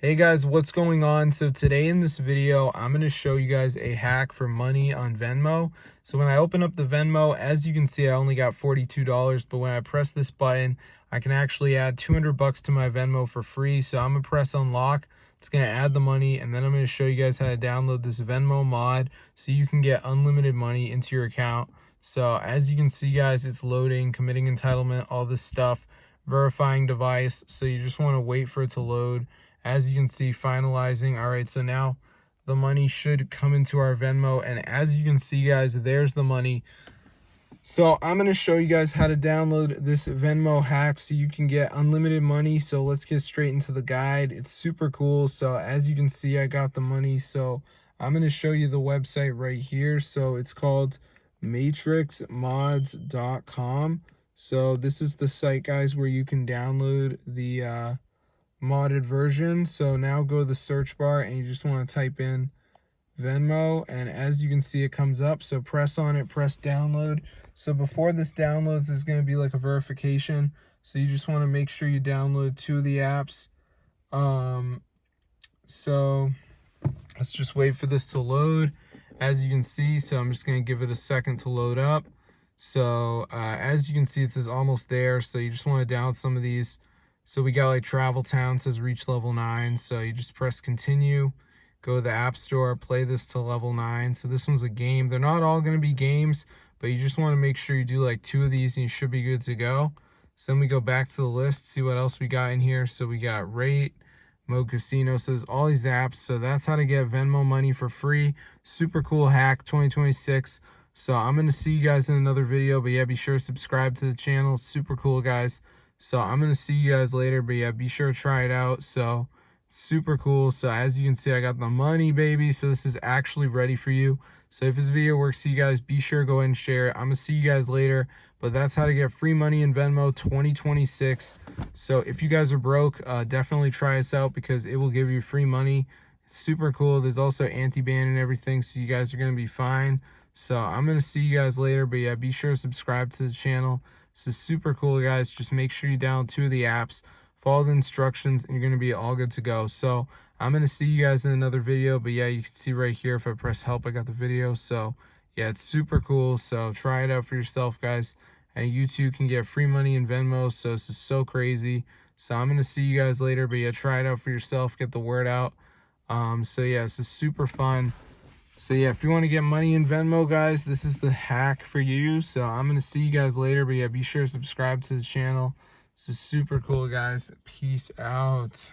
Hey guys, what's going on? So today in this video, I'm going to show you guys a hack for money on Venmo. So when I open up the Venmo, as you can see, I only got $42, but when I press this button, I can actually add 200 bucks to my Venmo for free. So I'm going to press unlock. It's going to add the money, and then I'm going to show you guys how to download this Venmo mod so you can get unlimited money into your account. So as you can see guys, it's loading, committing entitlement, all this stuff, verifying device. So you just want to wait for it to load. As you can see, finalizing. All right, so now the money should come into our Venmo, and as you can see guys, there's the money. So I'm going to show you guys how to download this Venmo hack so you can get unlimited money. So let's get straight into the guide. It's super cool. So as you can see, I got the money. So I'm going to show you the website right here. So it's called matrixmods.com. So this is the site guys where you can download the modded version. So now go to the search bar and you just want to type in Venmo, and as you can see, it comes up. So press on it, press download. So before this downloads, there's going to be like a verification. So you just want to make sure you download 2 of the apps. So let's just wait for this to load. As you can see, so I'm just going to give it a second to load up. So as you can see, it says almost there. So you just want to download some of these. So we got like Travel Town, says reach level 9. So you just press continue, go to the App Store, play this to level 9. So this one's a game. They're not all going to be games, but you just want to make sure you do like 2 of these and you should be good to go. So then we go back to the list, see what else we got in here. So we got Rate, Mode Casino, says all these apps. So that's how to get Venmo money for free. Super cool hack 2026. So I'm going to see you guys in another video, but yeah, be sure to subscribe to the channel. Super cool guys. So I'm going to see you guys later, but yeah, be sure to try it out. So super cool. So as you can see, I got the money, baby. So this is actually ready for you. So if this video works for you guys, be sure to go ahead and share it. I'm going to see you guys later, but that's how to get free money in Venmo 2026. So if you guys are broke, definitely try us out because it will give you free money. It's super cool. There's also anti-ban and everything, so you guys are going to be fine. So I'm going to see you guys later, but yeah, be sure to subscribe to the channel. This is super cool, guys. Just make sure you download 2 of the apps, follow the instructions, and you're going to be all good to go. So I'm going to see you guys in another video, but yeah, you can see right here, if I press help, I got the video. So yeah, it's super cool. So try it out for yourself, guys. And you too can get free money in Venmo. So this is so crazy. So I'm going to see you guys later, but yeah, try it out for yourself, get the word out. So yeah, this is super fun. So yeah, if you want to get money in Venmo, guys, this is the hack for you. So I'm going to see you guys later, but yeah, be sure to subscribe to the channel. This is super cool, guys. Peace out.